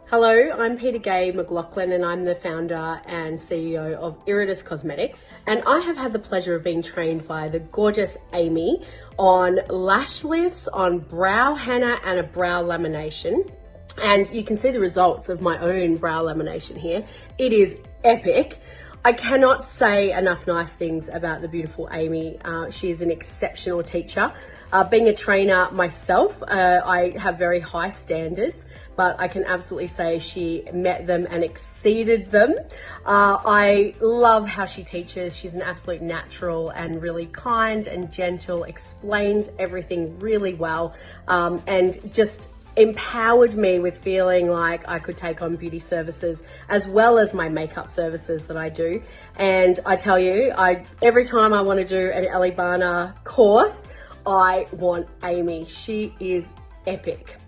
Hello, I'm Peta-Gai McLaughlin and I'm the founder and CEO of Iridis Cosmetics, and I have had the pleasure of being trained by the gorgeous Amy on lash lifts, on brow henna and a brow lamination. And you can see the results of my own brow lamination here. It is epic. I cannot say enough nice things about the beautiful Amy. She is an exceptional teacher. Being a trainer myself, I have very high standards, but I can absolutely say she met them and exceeded them. I love how she teaches. She's an absolute natural and really kind and gentle, explains everything really well, and just empowered me with feeling like I could take on beauty services as well as my makeup services that I do. And I tell you, every time I want to do an Elleebana course, I want Amy. She is epic.